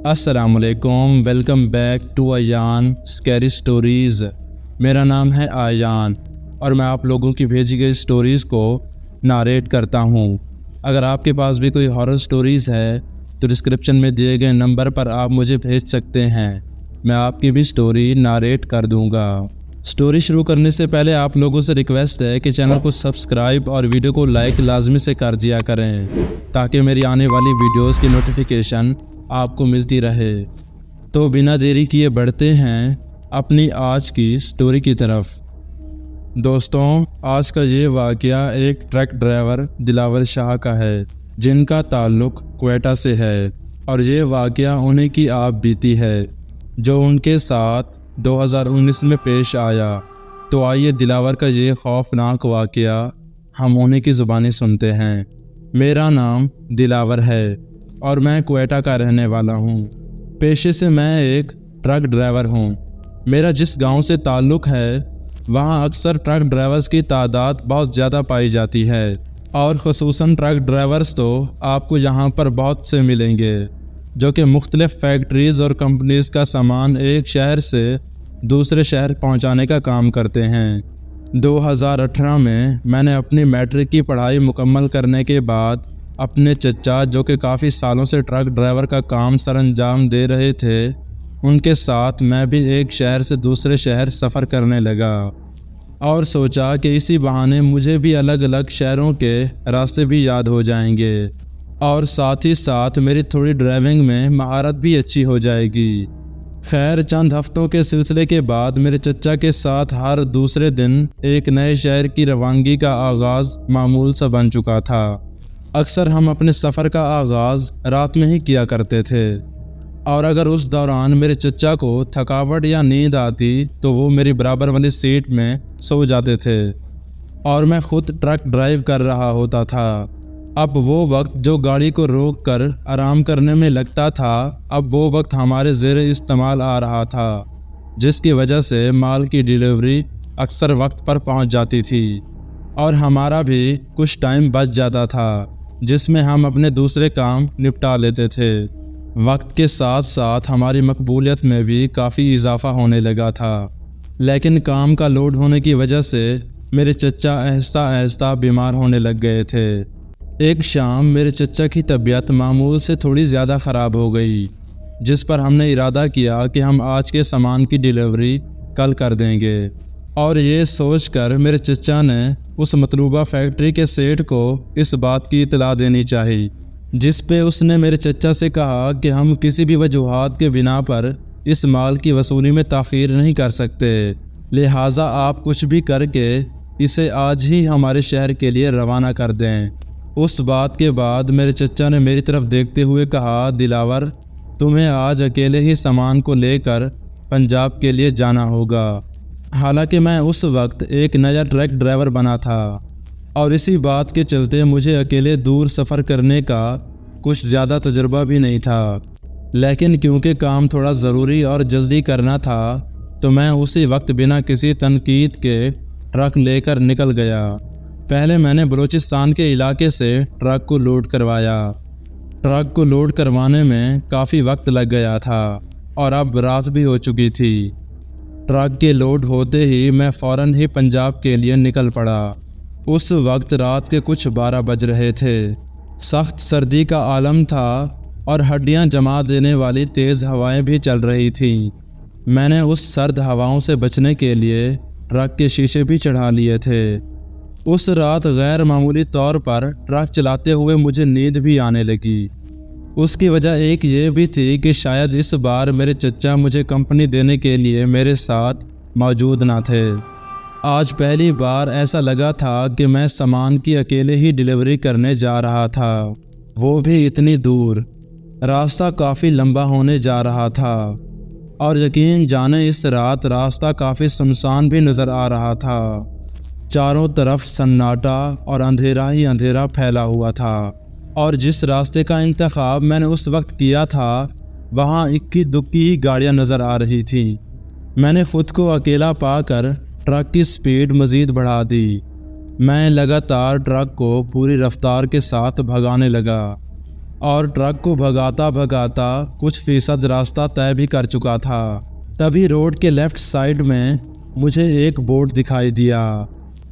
السلام علیکم، welcome back to Ayan scary stories. میرا نام ہے ایان اور میں آپ لوگوں کی بھیجی گئی سٹوریز کو ناریٹ کرتا ہوں۔ اگر آپ کے پاس بھی کوئی ہارر سٹوریز ہے تو ڈسکرپشن میں دیے گئے نمبر پر آپ مجھے بھیج سکتے ہیں، میں آپ کی بھی سٹوری ناریٹ کر دوں گا۔ سٹوری شروع کرنے سے پہلے آپ لوگوں سے ریکویسٹ ہے کہ چینل کو سبسکرائب اور ویڈیو کو لائک لازمی سے کر دیا کریں تاکہ میری آنے والی ویڈیوز کی نوٹیفیکیشن آپ کو ملتی رہے۔ تو بنا دیری کیے بڑھتے ہیں اپنی آج کی سٹوری کی طرف۔ دوستوں، آج کا یہ واقعہ ایک ٹرک ڈرائیور دلاور شاہ کا ہے جن کا تعلق کوئٹہ سے ہے، اور یہ واقعہ انہیں کی آپ بیتی ہے جو ان کے ساتھ 2019 میں پیش آیا۔ تو آئیے دلاور کا یہ خوفناک واقعہ ہم انہیں کی زبانی سنتے ہیں۔ میرا نام دلاور ہے اور میں کوئٹہ کا رہنے والا ہوں۔ پیشے سے میں ایک ٹرک ڈرائیور ہوں۔ میرا جس گاؤں سے تعلق ہے وہاں اکثر ٹرک ڈرائیورز کی تعداد بہت زیادہ پائی جاتی ہے، اور خصوصاً ٹرک ڈرائیورز تو آپ کو یہاں پر بہت سے ملیں گے جو کہ مختلف فیکٹریز اور کمپنیز کا سامان ایک شہر سے دوسرے شہر پہنچانے کا کام کرتے ہیں۔ 2018 میں نے اپنی میٹرک کی پڑھائی مکمل کرنے کے بعد اپنے چچا جو کہ کافی سالوں سے ٹرک ڈرائیور کا کام سر انجام دے رہے تھے ان کے ساتھ میں بھی ایک شہر سے دوسرے شہر سفر کرنے لگا، اور سوچا کہ اسی بہانے مجھے بھی الگ الگ شہروں کے راستے بھی یاد ہو جائیں گے، اور ساتھ ہی ساتھ میری تھوڑی ڈرائیونگ میں مہارت بھی اچھی ہو جائے گی۔ خیر، چند ہفتوں کے سلسلے کے بعد میرے چچا کے ساتھ ہر دوسرے دن ایک نئے شہر کی روانگی کا آغاز معمول سا بن چکا تھا۔ اکثر ہم اپنے سفر کا آغاز رات میں ہی کیا کرتے تھے، اور اگر اس دوران میرے چچا کو تھکاوٹ یا نیند آتی تو وہ میری برابر والی سیٹ میں سو جاتے تھے اور میں خود ٹرک ڈرائیو کر رہا ہوتا تھا۔ اب وہ وقت جو گاڑی کو روک کر آرام کرنے میں لگتا تھا، اب وہ وقت ہمارے زیر استعمال آ رہا تھا، جس کی وجہ سے مال کی ڈیلیوری اکثر وقت پر پہنچ جاتی تھی اور ہمارا بھی کچھ ٹائم بچ جاتا تھا جس میں ہم اپنے دوسرے کام نپٹا لیتے تھے۔ وقت کے ساتھ ساتھ ہماری مقبولیت میں بھی کافی اضافہ ہونے لگا تھا، لیکن کام کا لوڈ ہونے کی وجہ سے میرے چچا آہستہ آہستہ بیمار ہونے لگ گئے تھے۔ ایک شام میرے چچا کی طبیعت معمول سے تھوڑی زیادہ خراب ہو گئی، جس پر ہم نے ارادہ کیا کہ ہم آج کے سامان کی ڈیلیوری کل کر دیں گے، اور یہ سوچ کر میرے چچا نے اس مطلوبہ فیکٹری کے سیٹ کو اس بات کی اطلاع دینی چاہی، جس پہ اس نے میرے چچا سے کہا کہ ہم کسی بھی وجوہات کے بنا پر اس مال کی وصولی میں تاخیر نہیں کر سکتے، لہٰذا آپ کچھ بھی کر کے اسے آج ہی ہمارے شہر کے لیے روانہ کر دیں۔ اس بات کے بعد میرے چچا نے میری طرف دیکھتے ہوئے کہا، دلاور، تمہیں آج اکیلے ہی سامان کو لے کر پنجاب کے لیے جانا ہوگا۔ حالانکہ میں اس وقت ایک نیا ٹرک ڈرائیور بنا تھا، اور اسی بات کے چلتے مجھے اکیلے دور سفر کرنے کا کچھ زیادہ تجربہ بھی نہیں تھا، لیکن کیونکہ کام تھوڑا ضروری اور جلدی کرنا تھا تو میں اسی وقت بنا کسی تنقید کے ٹرک لے کر نکل گیا۔ پہلے میں نے بلوچستان کے علاقے سے ٹرک کو لوڈ کروایا۔ ٹرک کو لوڈ کروانے میں کافی وقت لگ گیا تھا اور اب رات بھی ہو چکی تھی۔ ٹرک کے لوڈ ہوتے ہی میں فوراً ہی پنجاب کے لیے نکل پڑا۔ اس وقت رات کے کچھ 12 بج رہے تھے۔ سخت سردی کا عالم تھا اور ہڈیاں جما دینے والی تیز ہوائیں بھی چل رہی تھیں۔ میں نے اس سرد ہواؤں سے بچنے کے لیے ٹرک کے شیشے بھی چڑھا لیے تھے۔ اس رات غیر معمولی طور پر ٹرک چلاتے ہوئے مجھے نیند بھی آنے لگی۔ اس کی وجہ ایک یہ بھی تھی کہ شاید اس بار میرے چچا مجھے کمپنی دینے کے لیے میرے ساتھ موجود نہ تھے۔ آج پہلی بار ایسا لگا تھا کہ میں سامان کی اکیلے ہی ڈیلیوری کرنے جا رہا تھا، وہ بھی اتنی دور۔ راستہ کافی لمبا ہونے جا رہا تھا، اور یقین جانے اس رات راستہ کافی سنسان بھی نظر آ رہا تھا۔ چاروں طرف سناٹا اور اندھیرا ہی اندھیرا پھیلا ہوا تھا، اور جس راستے کا انتخاب میں نے اس وقت کیا تھا وہاں اکی دکی ہی گاڑیاں نظر آ رہی تھیں۔ میں نے خود کو اکیلا پا کر ٹرک کی سپیڈ مزید بڑھا دی۔ میں لگاتار ٹرک کو پوری رفتار کے ساتھ بھگانے لگا۔ اور ٹرک کو بھگاتا بھگاتا کچھ فیصد راستہ طے بھی کر چکا تھا۔ تبھی روڈ کے لیفٹ سائیڈ میں مجھے ایک بورڈ دکھائی دیا۔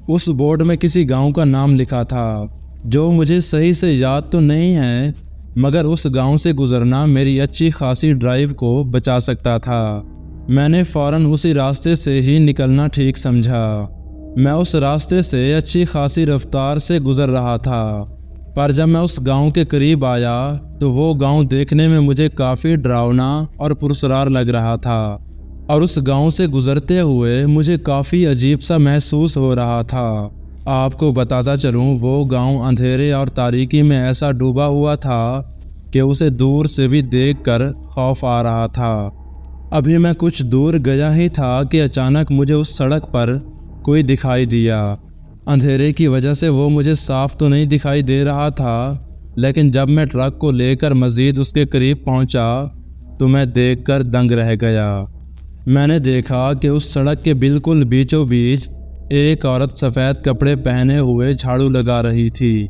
اس بورڈ میں کسی گاؤں کا نام لکھا تھا، جو مجھے صحیح سے یاد تو نہیں ہے، مگر اس گاؤں سے گزرنا میری اچھی خاصی ڈرائیو کو بچا سکتا تھا۔ میں نے فوراً اسی راستے سے ہی نکلنا ٹھیک سمجھا۔ میں اس راستے سے اچھی خاصی رفتار سے گزر رہا تھا، پر جب میں اس گاؤں کے قریب آیا تو وہ گاؤں دیکھنے میں مجھے کافی ڈراؤنا اور پراسرار لگ رہا تھا، اور اس گاؤں سے گزرتے ہوئے مجھے کافی عجیب سا محسوس ہو رہا تھا۔ آپ کو بتاتا چلوں، وہ گاؤں اندھیرے اور تاریکی میں ایسا ڈوبا ہوا تھا کہ اسے دور سے بھی دیکھ کر خوف آ رہا تھا۔ ابھی میں کچھ دور گیا ہی تھا کہ اچانک مجھے اس سڑک پر کوئی دکھائی دیا۔ اندھیرے کی وجہ سے وہ مجھے صاف تو نہیں دکھائی دے رہا تھا، لیکن جب میں ٹرک کو لے کر مزید اس کے قریب پہنچا تو میں دیکھ کر دنگ رہ گیا۔ میں نے دیکھا کہ اس سڑک کے بالکل بیچوں بیچ ایک عورت سفید کپڑے پہنے ہوئے جھاڑو لگا رہی تھی۔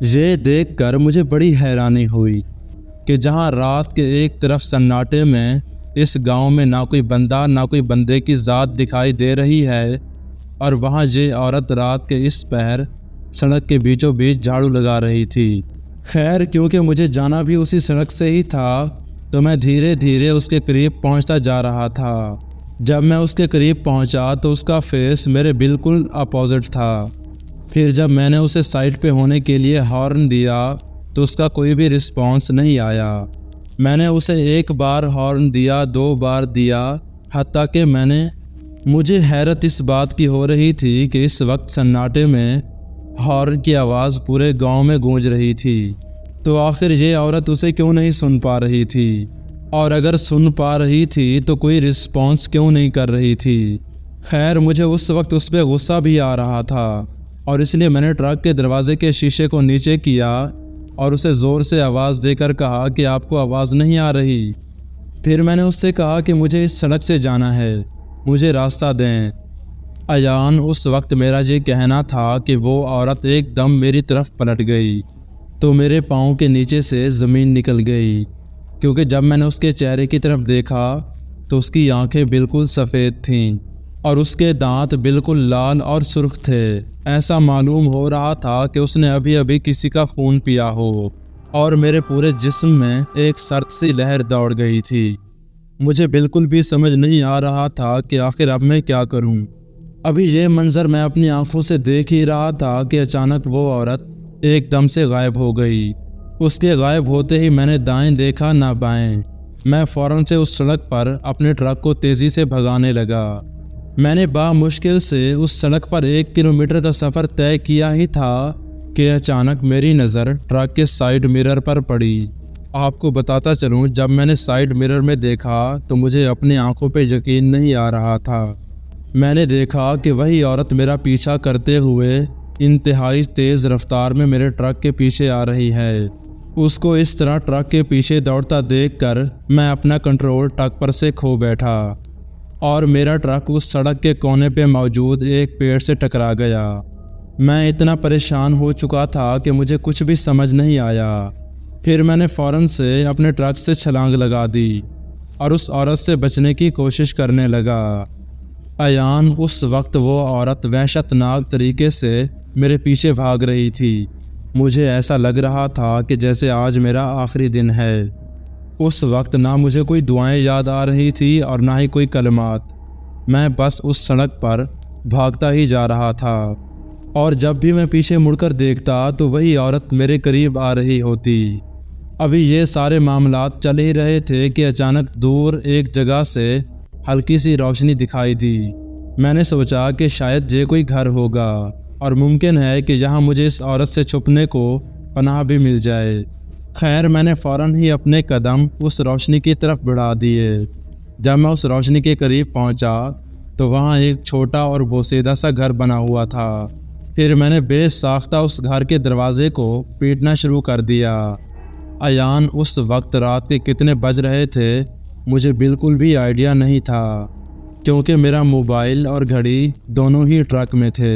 یہ دیکھ کر مجھے بڑی حیرانی ہوئی کہ جہاں رات کے ایک طرف سناٹے میں اس گاؤں میں نہ کوئی بندہ نہ کوئی بندے کی ذات دکھائی دے رہی ہے، اور وہاں یہ عورت رات کے اس پہر سڑک کے بیچوں بیچ جھاڑو لگا رہی تھی۔ خیر، کیونکہ مجھے جانا بھی اسی سڑک سے ہی تھا تو میں دھیرے دھیرے اس کے قریب پہنچتا جا رہا تھا۔ جب میں اس کے قریب پہنچا تو اس کا فیس میرے بالکل اپوزٹ تھا۔ پھر جب میں نے اسے سائڈ پہ ہونے کے لیے ہارن دیا تو اس کا کوئی بھی رسپانس نہیں آیا۔ میں نے اسے ایک بار ہارن دیا، 2 بار دیا، حتیٰ کہ مجھے حیرت اس بات کی ہو رہی تھی کہ اس وقت سناٹے میں ہارن کی آواز پورے گاؤں میں گونج رہی تھی، تو آخر یہ عورت اسے کیوں نہیں سن پا رہی تھی؟ اور اگر سن پا رہی تھی تو کوئی رسپانس کیوں نہیں کر رہی تھی؟ خیر، مجھے اس وقت اس پہ غصہ بھی آ رہا تھا، اور اس لیے میں نے ٹرک کے دروازے کے شیشے کو نیچے کیا اور اسے زور سے آواز دے کر کہا کہ آپ کو آواز نہیں آ رہی؟ پھر میں نے اس سے کہا کہ مجھے اس سڑک سے جانا ہے، مجھے راستہ دیں۔ ایان، اس وقت میرا یہ کہنا تھا کہ وہ عورت ایک دم میری طرف پلٹ گئی تو میرے پاؤں کے نیچے سے زمین نکل گئی، کیونکہ جب میں نے اس کے چہرے کی طرف دیکھا تو اس کی آنکھیں بالکل سفید تھیں اور اس کے دانت بالکل لال اور سرخ تھے۔ ایسا معلوم ہو رہا تھا کہ اس نے ابھی ابھی کسی کا خون پیا ہو، اور میرے پورے جسم میں ایک سرد سی لہر دوڑ گئی تھی۔ مجھے بالکل بھی سمجھ نہیں آ رہا تھا کہ آخر اب میں کیا کروں۔ ابھی یہ منظر میں اپنی آنکھوں سے دیکھ ہی رہا تھا کہ اچانک وہ عورت ایک دم سے غائب ہو گئی۔ اس کے غائب ہوتے ہی میں نے دائیں دیکھا نہ بائیں۔ میں فوراً سے اس سڑک پر اپنے ٹرک کو تیزی سے بھگانے لگا۔ میں نے بامشکل سے اس سڑک پر 1 کلومیٹر کا سفر طے کیا ہی تھا کہ اچانک میری نظر ٹرک کے سائیڈ مرر پر پڑی۔ آپ کو بتاتا چلوں، جب میں نے سائیڈ مرر میں دیکھا تو مجھے اپنی آنکھوں پہ یقین نہیں آ رہا تھا۔ میں نے دیکھا کہ وہی عورت میرا پیچھا کرتے ہوئے انتہائی تیز رفتار میں میرے ٹرک کے پیچھے آ رہی ہے۔ اس کو اس طرح ٹرک کے پیچھے دوڑتا دیکھ کر میں اپنا کنٹرول ٹرک پر سے کھو بیٹھا، اور میرا ٹرک اس سڑک کے کونے پہ موجود ایک پیڑ سے ٹکرا گیا۔ میں اتنا پریشان ہو چکا تھا کہ مجھے کچھ بھی سمجھ نہیں آیا۔ پھر میں نے فوراً سے اپنے ٹرک سے چھلانگ لگا دی اور اس عورت سے بچنے کی کوشش کرنے لگا۔ ایان، اس وقت وہ عورت وحشت ناک طریقے سے میرے پیچھے بھاگ رہی تھی۔ مجھے ایسا لگ رہا تھا کہ جیسے آج میرا آخری دن ہے۔ اس وقت نہ مجھے کوئی دعائیں یاد آ رہی تھی اور نہ ہی کوئی کلمات۔ میں بس اس سڑک پر بھاگتا ہی جا رہا تھا، اور جب بھی میں پیچھے مڑ کر دیکھتا تو وہی عورت میرے قریب آ رہی ہوتی۔ ابھی یہ سارے معاملات چل ہی رہے تھے کہ اچانک دور ایک جگہ سے ہلکی سی روشنی دکھائی دی۔ میں نے سوچا کہ شاید یہ کوئی گھر ہوگا، اور ممکن ہے کہ یہاں مجھے اس عورت سے چھپنے کو پناہ بھی مل جائے۔ خیر، میں نے فوراً ہی اپنے قدم اس روشنی کی طرف بڑھا دیے۔ جب میں اس روشنی کے قریب پہنچا تو وہاں ایک چھوٹا اور بوسیدہ سا گھر بنا ہوا تھا۔ پھر میں نے بے ساختہ اس گھر کے دروازے کو پیٹنا شروع کر دیا۔ ایان، اس وقت رات کے کتنے بج رہے تھے مجھے بالکل بھی آئیڈیا نہیں تھا، کیونکہ میرا موبائل اور گھڑی دونوں ہی ٹرک میں تھے۔